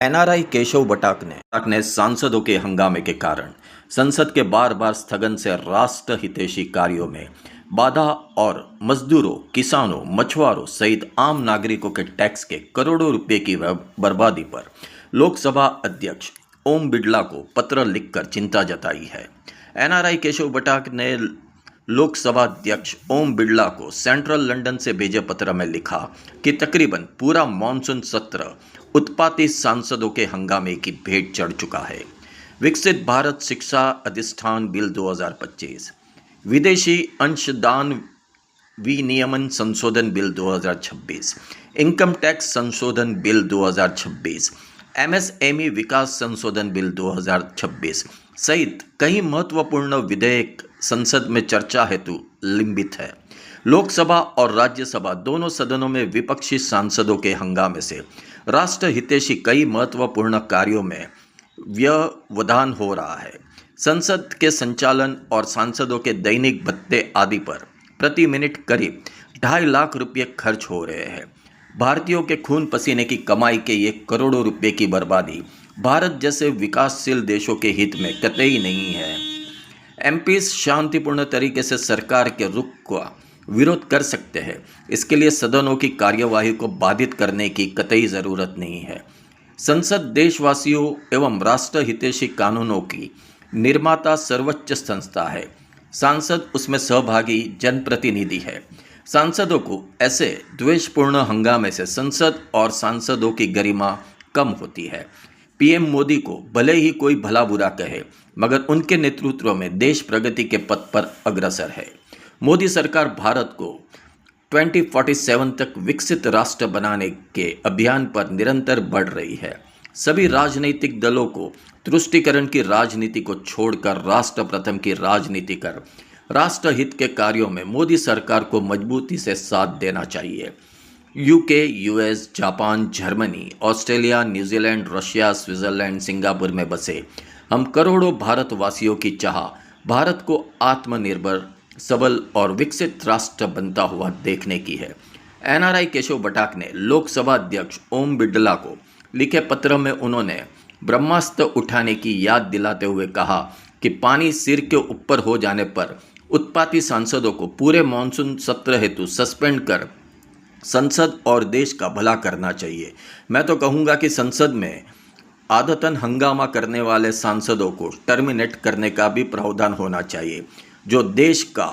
NRI Keshav बटाक ने सांसदों के हंगामे के कारण संसद के बार बार स्थगन से राष्ट्र हितैषी कार्यों में बाधा और मजदूरों, किसानों, मछुआरों सहित आम नागरिकों के टैक्स के करोड़ों रुपए की बर्बादी पर लोकसभा अध्यक्ष ओम बिड़ला को पत्र लिखकर चिंता जताई है। एनआरआई केशव बटाक ने लोकसभा अध्यक्ष ओम बिड़ला को सेंट्रल लंदन से भेजे पत्र में लिखा कि तकरीबन पूरा मॉनसून सत्र उत्पाती सांसदों के हंगामे की भेंट चढ़ चुका है। विकसित भारत शिक्षा अधिष्ठान बिल 2025, विदेशी अंशदान विनियमन संशोधन बिल 2026, इनकम टैक्स संशोधन बिल 2026, एमएसएमई विकास संशोधन बिल 2026 सहित कई महत्वपूर्ण विधेयक संसद में चर्चा हेतु लंबित है। लोकसभा और राज्यसभा दोनों सदनों में विपक्षी सांसदों के हंगामे से राष्ट्र हितैषी कई महत्वपूर्ण कार्यों में व्यवधान हो रहा है। संसद के संचालन और सांसदों के दैनिक भत्ते आदि पर प्रति मिनट करीब 2.5 लाख रुपये खर्च हो रहे हैं। भारतीयों के खून पसीने की कमाई के ये करोड़ों रुपए की बर्बादी भारत जैसे विकासशील देशों के हित में कतई नहीं है। एमपीज शांतिपूर्ण तरीके से सरकार के रुख का विरोध कर सकते हैं। इसके लिए सदनों की कार्यवाही को बाधित करने की कतई ज़रूरत नहीं है। संसद देशवासियों एवं राष्ट्र हितैषी कानूनों की निर्माता सर्वोच्च संस्था है। सांसद उसमें सहभागी जनप्रतिनिधि है। सांसदों को ऐसे द्वेषपूर्ण हंगामे से संसद और सांसदों की गरिमा कम होती है। पीएम मोदी को भले ही कोई भला बुरा कहे, मगर उनके नेतृत्व में देश प्रगति के पथ पर अग्रसर है। मोदी सरकार भारत को 2047 तक विकसित राष्ट्र बनाने के अभियान पर निरंतर बढ़ रही है। सभी राजनीतिक दलों को तुष्टीकरण की राजनीति को छोड़कर राष्ट्र प्रथम की राजनीति कर राष्ट्र हित के कार्यों में मोदी सरकार को मजबूती से साथ देना चाहिए। UK, US, Japan, Germany, Australia, New Zealand, Russia, Switzerland, Singapore में बसे हम करोड़ों भारतवासियों की चाह भारत को आत्मनिर्भर, सबल और विकसित राष्ट्र बनता हुआ देखने की है। एनआरआई केशव बटाक ने लोकसभा अध्यक्ष ओम बिड़ला को लिखे पत्र में उन्होंने ब्रह्मास्त्र उठाने की याद दिलाते हुए कहा कि पानी सिर के ऊपर हो जाने पर उत्पाती सांसदों को पूरे मॉनसून सत्र हेतु सस्पेंड कर संसद और देश का भला करना चाहिए। मैं तो कहूँगा कि संसद में आदतन हंगामा करने वाले सांसदों को टर्मिनेट करने का भी प्रावधान होना चाहिए, जो देश का